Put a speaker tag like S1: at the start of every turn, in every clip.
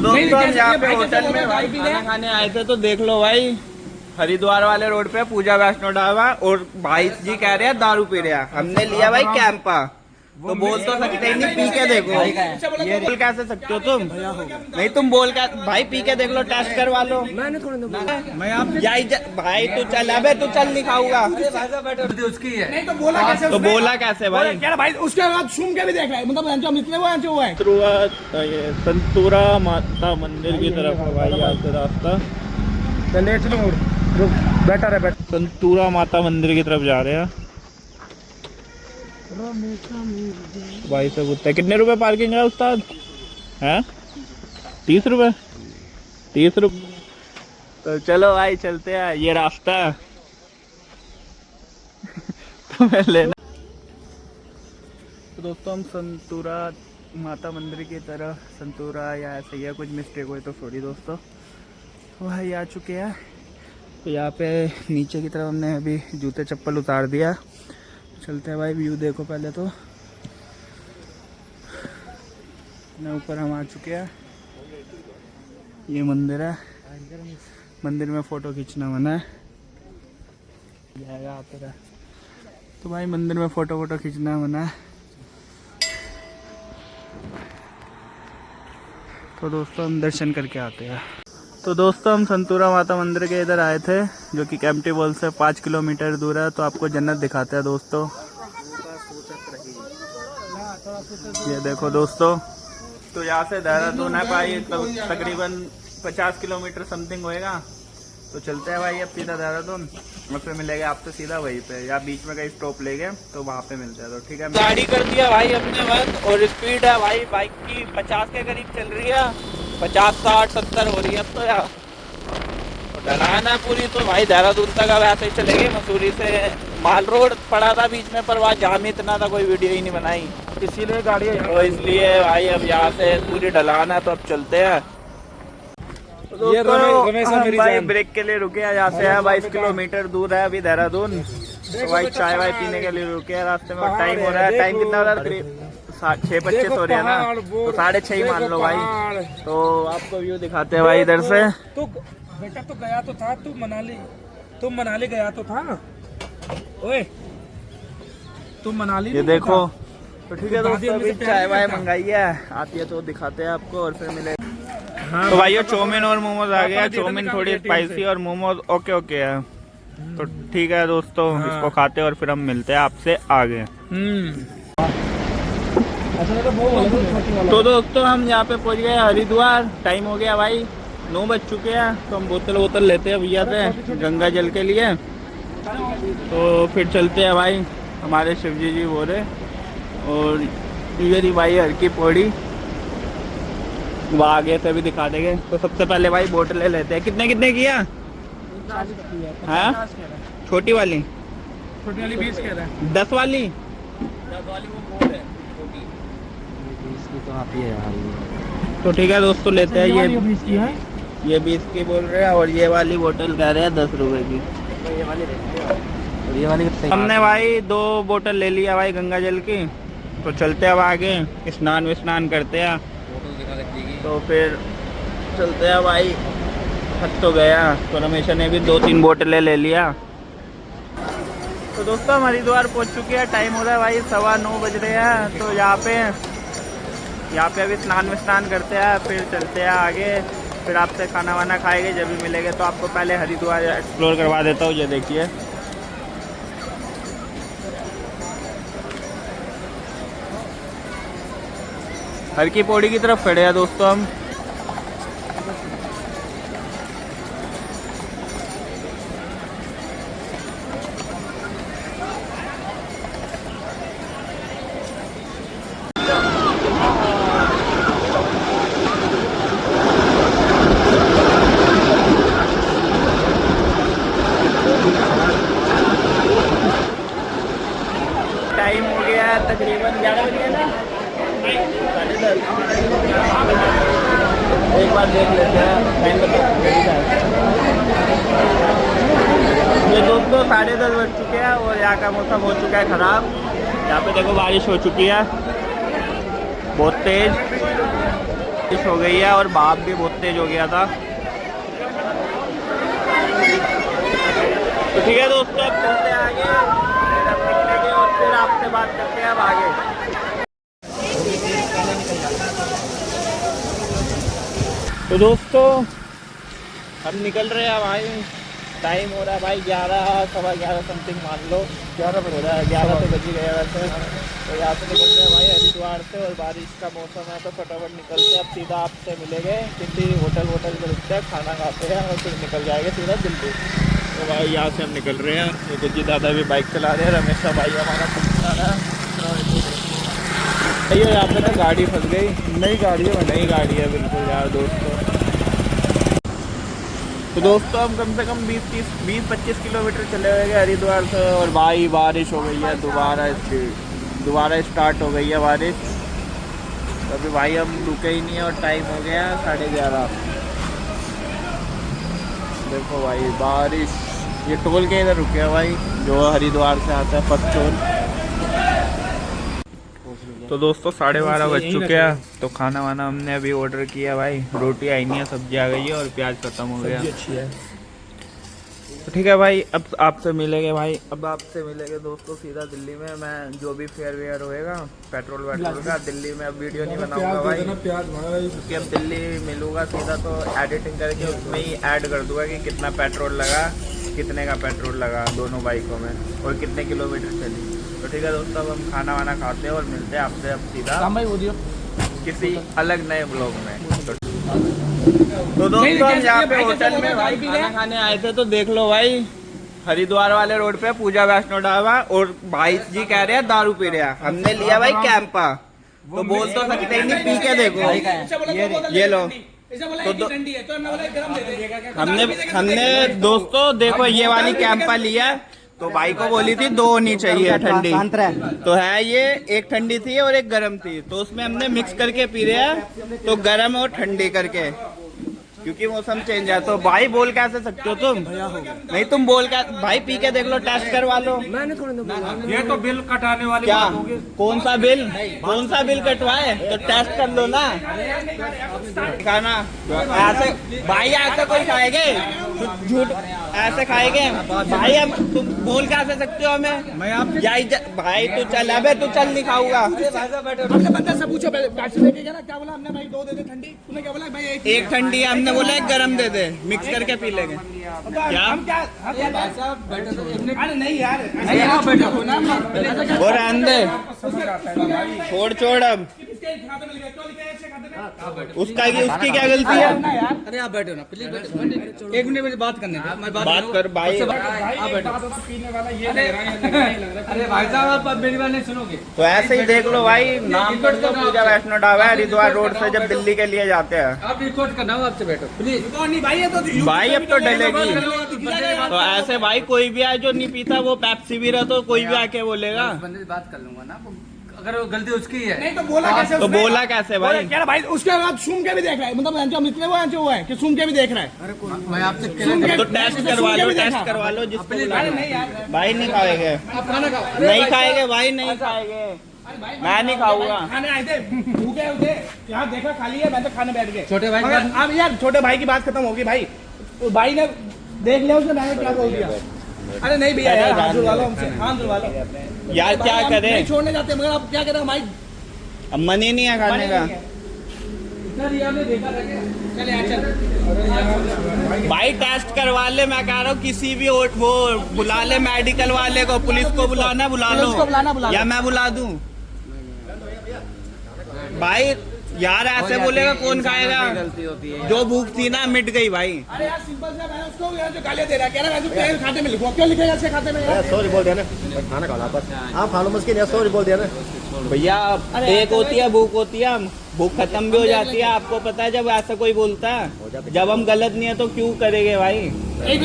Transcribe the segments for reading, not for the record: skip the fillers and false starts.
S1: तो दोस्तों हम यहाँ पे होटल में भाई खाना खाने आए थे, तो देख लो भाई हरिद्वार वाले रोड पे पूजा वैष्णो ढाबा, और भाई जी कह रहे हैं दारू पी रहे हैं। हमने लिया भाई कैंपा, तो बोल तो सकते ही नहीं, पी के देखो। ये बोल कैसे सकते हो तुम? नहीं तुम बोल क्या भाई, पी के देख लो, टेस्ट करवा लो। भाई तू चल, अबे तू चल, नहीं खाऊंगा।
S2: उसकी है
S3: नहीं तो बोला कैसे?
S1: तो बोला कैसे भाई?
S3: क्या भाई उसके बाद सुन के भी देख रहा है, मतलब हम इतने वो है।
S1: संतूरा माता मंदिर की तरफ है भाई, यहाँ से रास्ता।
S3: चलिए चलो, बेटर है बेटर।
S1: संतूरा माता मंदिर की तरफ जा रहे हैं भाई। सब उत्तर कितने रुपए पार्किंग है उस्ताद? हैं 30 रुपए? 30 रुपए। तो चलो भाई चलते हैं, ये रास्ता है। तो मैं लेना। तो दोस्तों हम संतूरा माता मंदिर की तरह, संतूरा या ऐसे ही है, कुछ मिस्टेक हुई तो सॉरी दोस्तों। तो भाई आ चुके हैं, तो यहाँ पे नीचे की तरफ हमने अभी जूते चप्पल उतार दिया। चलते हैं भाई, व्यू देखो पहले तो। ऊपर हम आ चुके हैं, ये मंदिर है। मंदिर में फ़ोटो खींचना मना है, तो भाई मंदिर में फ़ोटो खींचना मना है। तो दोस्तों हम दर्शन करके आते हैं। तो दोस्तों हम संतूरा माता मंदिर के इधर आए थे, जो कि कैंपटी बॉल से 5 किलोमीटर दूर है। तो आपको जन्नत दिखाते हैं दोस्तों। ये देखो दोस्तों, तो यहाँ से देहरादून है भाई, तकरीबन 50 किलोमीटर समथिंग होएगा। तो चलते हैं भाई अब सीधा देहरादून, और फिर मिलेगा आपसे सीधा वहीं पे, या बीच में कहीं स्टॉप लेंगे तो वहाँ पे मिलते हैं। तो ठीक है, गाड़ी कर दिया भाई अपने वक्त, और स्पीड है भाई बाइक की 50 के करीब चल रही है, 50, 60, 70 हो रही है अब तो यार। तो ढलान है पूरी, तो भाई देहरादून तक अब ऐसे ही चलेंगे। मसूरी से माल रोड पड़ा था बीच में, पर वहाँ जाम इतना था, कोई वीडियो ही नहीं बनाई, इसीलिए गाड़ी, तो इसलिए भाई अब यहाँ से पूरी ढलान है, तो अब चलते हैं। तो ये हम भाई ब्रेक के लिए रुके हैं, यहाँ से है 22 किलोमीटर दूर है अभी देहरादून। तो भाई चाय वाय पीने के लिए रुके हैं रास्ते में। टाइम हो रहा है, टाइम कितना हो रहा है? 6:25 हो रहे हैं ना, तो 6:30 ही मान लो भाई। तो आपको व्यू दिखाते हैं भाई इधर से।
S3: तो बेटा तो गया तो था, तुम मनाली गया तो था। ओए तुम मनाली,
S1: ये देखो। तो ठीक है दोस्तों, अभी चाय वाय मंगाई है, आती है तो दिखाते हैं आपको, और फिर मिले। तो भाई ये चाउमीन और मोमोज आ गया। चाउमीन थोड़ी स्पाइसी और मोमोज ओके ओके है। तो ठीक है दोस्तों, इसको खाते हैं और फिर हम मिलते हैं आपसे आगे। तो दोस्तों हम यहाँ पे पहुँच गए हरिद्वार। टाइम हो गया भाई 9 बज चुके हैं। तो हम बोतल लेते हैं भैया से गंगा जल के लिए, तो फिर चलते हैं भाई। हमारे शिवजी जी बोले, और मेरी भाई हर की पौड़ी वो आगे से भी दिखा देंगे। तो सबसे पहले भाई बोतलें लेते हैं। कितने किया? हाँ छोटी वाली
S3: 20 कह रहा है।
S1: 10 वाली?
S2: 10 वाली वो बोल है, छोटी 20 की तो आती है यार।
S1: तो ठीक है दोस्तों, लेते हैं ये
S3: 20 की है,
S1: ये 20 की बोल रहे हैं, और ये वाली बोतल कह रहे हैं 10 रुपए की।
S2: ये वाली और ये वाली
S1: हमने भाई 2 बोतल ले लिया भाई गंगा जल की। तो चलते हैं अब आगे, स्नान करते हैं, तो फिर चलते हैं भाई। थक तो गया, तो रमेश ने भी 2-3 बोतलें ले लिया। तो दोस्तों हम हरिद्वार पहुंच चुके हैं। टाइम हो रहा है भाई 9:15 बज रहे हैं। तो यहाँ पे अभी स्नान करते हैं, फिर चलते हैं आगे। फिर आपसे खाना वाना खाएंगे जब भी मिलेंगे। तो आपको पहले हरिद्वार एक्सप्लोर करवा देता हूँ। ये देखिए, हर की पौड़ी की तरफ खड़े हैं दोस्तों हम। टाइम हो गया तकरीबन 11 बजे ना, 10:30। एक बार देख लेते हैं टाइम ये दोस्तों 10:30 बज चुके हैं, और यहाँ का मौसम हो चुका है ख़राब। यहाँ पे देखो बारिश हो चुकी है बहुत तेज। बारिश हो गई है और बाप भी बहुत तेज हो गया था। तो ठीक है दोस्तों, अब चलते आगे, फिर हम निकलेंगे और फिर आपसे बात करते हैं अब आगे। तो दोस्तों हम निकल रहे हैं भाई, टाइम हो रहा है भाई 11, 11:15 समथिंग मान लो, 11 हो रहा है, 11 तो बज ही गया वैसे। तो यहाँ से निकल रहे हैं भाई हरिद्वार से, और बारिश का मौसम है तो फटाफट निकलते हैं। अब सीधा आपसे मिलेंगे किसी होटल में रुकते हैं, खाना खाते हैं और फिर निकल जाएंगे सीधा दिल्ली। तो भाई यहाँ से हम निकल रहे हैं, तो गुज्जी दादा भी बाइक चला रहे हैं, रमेश भाई हमारा चला रहा है। यहाँ पे तो गाड़ी फंस गई, नई गाड़ी है बिल्कुल यार दोस्तों। तो दोस्तों हम कम से कम 20-25 किलोमीटर चले हुए हरिद्वार से, और भाई बारिश हो गई है दोबारा स्टार्ट हो गई है बारिश। तो अभी भाई हम रुके ही नहीं है और टाइम हो गया 11:30। देखो भाई बारिश, ये टोल के इधर रुके हैं भाई, जो हरिद्वार से आता है फर्स्ट टोल। तो दोस्तों 12:30 बज चुके हैं, तो खाना वाना हमने अभी ऑर्डर किया भाई, रोटी आई नहीं है, सब्जी आ गई है और प्याज खत्म हो गया।
S3: अच्छी है।
S1: तो ठीक है भाई, अब आपसे मिलेंगे दोस्तों सीधा दिल्ली में। मैं जो भी फेयर होएगा पेट्रोल का दिल्ली में अब वीडियो नहीं बनाऊंगा भाई, क्योंकि अब दिल्ली मिलूंगा सीधा तो एडिटिंग करके उसमें ही ऐड कर दूंगा कि कितना पेट्रोल लगा, कितने का पेट्रोल लगा दोनों बाइकों में और कितने किलोमीटर चली। तो ठीक है दोस्तों, अब हम खाना वाना खाते हैं और मिलते हैं आपसे अब सीधा किसी अलग नए ब्लॉग में। तो दोस्तों हम यहाँ पे होटल में भाई खाना खाने आए थे, तो देख लो भाई हरिद्वार वाले रोड पे पूजा वैष्णो ढाबा, और भाई जी कह रहे हैं दारू पी रहे हैं। हमने लिया भाई कैंपा, तो बोल तो सकते ही नहीं, पी के देखो ये लो। तो हमने दोस्तों देखो ये वाली कैंपा लिया, तो भाई को बोली थी 2 होनी चाहिए ठंडी, तो है ये एक ठंडी थी और एक गर्म थी, तो उसमें हमने मिक्स करके पी रहे हैं, तो गर्म और ठंडी करके, क्योंकि मौसम चेंज है। तो भाई बोल कैसे सकते हो तुम? नहीं तुम बोल क्या भाई, पी के देख लो, टेस्ट करवा लो।
S3: ये तो बिल कटाने वाली
S1: क्या? कौन सा बिल कटवाए? तो टेस्ट कर लो ना खाना। ऐसे भाई ऐसे कोई खाएंगे झूठ, ऐसे खाएंगे भाई? हम तुम बोल कैसे सकते हो हमें? मैं आप भाई तू चल, अबे तू चल, नहीं खाऊंगा।
S3: बंदा से पूछो ना, क्या बोला हमने भाई? 2 दे दे ठंडी, तूने क्या बोला भाई?
S1: एक ठंडी, हमने बोला एक गरम दे दे, मिक्स करके पी लेंगे। क्या
S3: अरे नहीं यार,
S1: और अंदर छोड़ अब उसकी क्या गलती है?
S2: अरे आप बैठो ना प्लीज, 1 मिनट में बात करने दो।
S1: बात कर भाई।
S2: अरे भाई साहब आप मेरी बात नहीं सुनोगे
S1: तो ऐसे ही देख लो भाई, नाम पर तो पूजा वैष्णो ढाबा है हरिद्वार रोड से, जब दिल्ली के लिए जाते हैं।
S2: आप रिकॉर्ड करना हो, आपसे बैठो प्लीज।
S1: भाई अब तो डलेगी। तो ऐसे भाई कोई भी आए जो नहीं पीता, वो पेप्सी भी रहा तो कोई भी आके बोलेगा।
S2: बंदे से बात कर लूंगा ना, अगर वो गलती उसकी है।
S3: नहीं तो बोला कैसे?
S1: तो बोला कैसे भाई?
S3: क्या भाई उसके बाद सूम के भी देख रहा है, मतलब हम इतने वो है कि सूम के भी देख रहा है।
S2: मैं आपसे
S1: तो टेस्ट करवा लो जिसको भाई। नहीं खाएंगे, नहीं खाएंगे भाई, नहीं खाएंगे, मैं नहीं खाऊंगा।
S3: खाने आए थे, भूखे थे, यहाँ देखा खाली है, मैं तो खाने बैठ गए।
S2: छोटे भाई
S3: अब यार छोटे भाई की बात खत्म होगी भाई, तो भाई ने देख लिया उसने, मैंने क्या बोल दिया? अरे नहीं भैया यार, हाथ धुलवा लो हमसे, हाथ धुलवा लो
S1: यार। क्या करें?
S3: नहीं छोड़ने जाते, मगर आप क्या करें भाई?
S1: अब मन ही नहीं है खाने का।
S3: इतना दिया हमने, देखा था क्या? चल यार चल
S1: भाई टेस्ट करवा ले, मैं कह रहा हूँ किसी भी वो बुला ले, मेडिकल वाले को, पुलिस को बुला लो, या मैं बुला दूं भाई? यार ऐसे बोलेगा कौन खाएगा?
S2: गलती होती है,
S1: जो भूख थी ना मिट गई भाई।
S3: अरे यार सिंपल सा, मैंने उसको यार जो गालियां दे रहा है, कह रहा है मैं तो तेरे खाते में लिखूंगा, क्यों लिखेगा इसके खाते में यार?
S4: सॉरी बोल दिया ना, खाना खा ला बस, आप खा लो मुश्किल है, सॉरी बोल दिया ना
S1: भैया। एक होती है भूख, होती है भूख खत्म भी हो जाती है, आपको पता है। जब ऐसा कोई बोलता है, जब हम गलत नहीं है तो क्यों करेंगे भाई?
S3: एक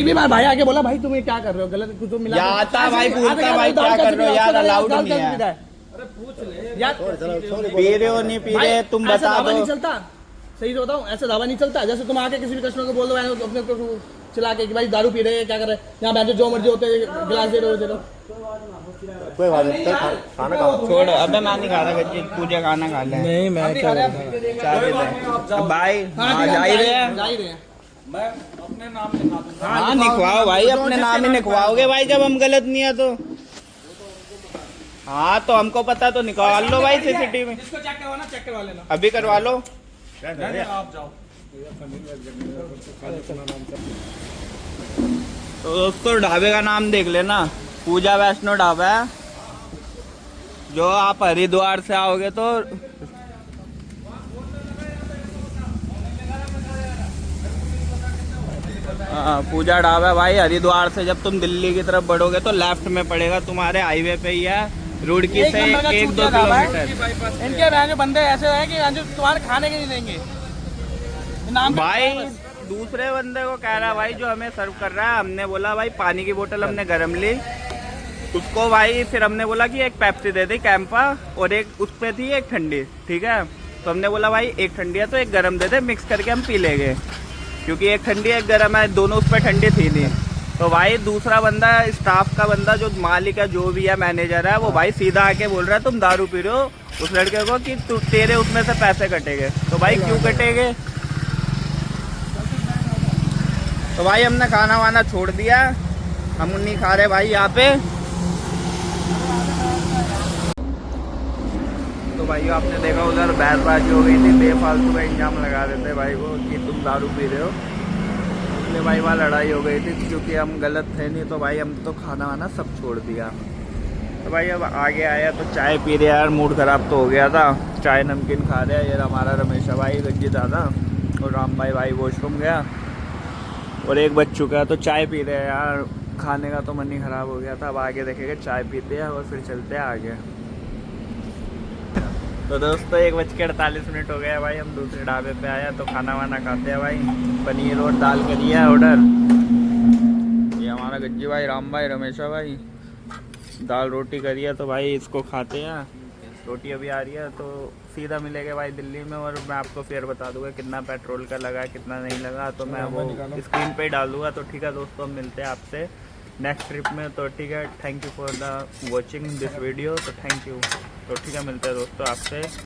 S3: भी बार भाई आके बोला भाई तुम ये क्या कर रहे हो, गलत कुछ मिला
S1: आता भाई, बोलता भाई क्या कर रहे हो यार, अलाउड नहीं है
S3: यार।
S1: पी रहे हो नहीं पी रहे तुम बता दो।
S3: नहीं चलता, सही तो बताऊं, ऐसे दावा नहीं चलता। जैसे तुम आके किसी भी कस्टमर को बोल दो अपने को चिल्ला के कि भाई दारू पी रहे हैं, क्या कर रहे हैं, यहाँ बैठे जो मर्जी होते गिलास दे रहे हो।
S4: कोई बात नहीं, चल खाना खाओ।
S1: छोड़, अबे मैं नहीं खा रहा गज्जी, पूजा खाना खा ले।
S2: नहीं मैं क्या
S1: चाय पी ले। भाई हाँ जा ही रहे हैं। हाँ निकवाओ भाई, अपने नाम ही निकवाओगे भाई, जब हम गलत नहीं है तो। हाँ तो हमको पता तो निकाल लो भाई सीसीटीवी।
S3: इसको चेक करवाना, चेक करवा लेना।
S1: अभी करवा लो।
S3: आप जाओ।
S1: तो दोस्तों ढाबे का नाम देख लेना, पूजा वैष्णो ढाबा है। जो आप हरिद्वार से आओगे तो पूजा ढाबा है भाई। हरिद्वार से जब तुम दिल्ली की तरफ बढ़ोगे तो लेफ्ट में पड़ेगा, तुम्हारे हाईवे पे ही है, रुड़की से 1-2 किलोमीटर।
S3: इनके रहने बंदे ऐसे हैं कि जो तुम्हारे खाने के नहीं देंगे। नाम
S1: भाई दूसरे बंदे को कह रहा भाई जो हमें सर्व कर रहा है, हमने बोला भाई पानी की बोतल हमने गर्म ली उसको भाई, फिर हमने बोला कि एक पेप्सी दे दी कैंपा, और एक उस पे थी एक ठंडी, ठीक है। तो हमने बोला भाई एक ठंडी है तो एक गर्म दे दे, मिक्स करके हम पी लेंगे, क्योंकि एक ठंडी एक गर्म है, दोनों उस पर ठंडी थी नहीं। तो भाई दूसरा बंदा, स्टाफ का बंदा जो मालिक है, जो भी है, मैनेजर है, वो भाई सीधा आके बोल रहा है तुम दारू पी रहे हो उस लड़के को कि तू तेरे उसमें से पैसे कटेंगे। तो भाई क्यों कटेंगे? तो भाई हमने खाना वाना छोड़ दिया, हम नहीं खा रहे भाई यहाँ पे। तो भाई आपने देखा उधर बहसबाजी हो गई थी, बेफालतू का इंजाम लगा देते भाई को कि तुम दारू पी रहे हो, इसलिए भाई वहाँ लड़ाई हो गई थी, क्योंकि हम गलत थे नहीं। तो भाई हम तो खाना वाना सब छोड़ दिया। तो भाई अब आगे आया तो चाय पी रहे यार, मूड ख़राब तो हो गया था, चाय नमकीन खा रहे हैं। ये हमारा रमेशा भाई, गज्जी दादा और राम भाई वॉशरूम गया और एक बज चुका है, तो चाय पी रहे हैं यार। खाने का तो मन ही ख़राब हो गया था। अब आगे देखेंगे, चाय पीते हैं और फिर चलते हैं आगे। तो दोस्तों 1:48 हो गया भाई, हम दूसरे ढाबे पे आया तो खाना वाना खाते हैं भाई। पनीर और दाल करी है ऑर्डर। ये हमारा गज्जी भाई, राम भाई, रमेशा भाई, दाल रोटी करी है, तो भाई इसको खाते हैं। रोटी अभी आ रही है तो सीधा मिलेगा भाई दिल्ली में, और मैं आपको फेयर बता दूंगा कितना पेट्रोल का लगा, कितना नहीं लगा, तो मैं वो स्क्रीन पे डाल दूंगा। तो ठीक है दोस्तों, मिलते हैं आपसे नेक्स्ट ट्रिप में। तो ठीक है, thank you for the watching this video. तो थैंक यू। तो ठीक है, मिलते हैं दोस्तों आपसे।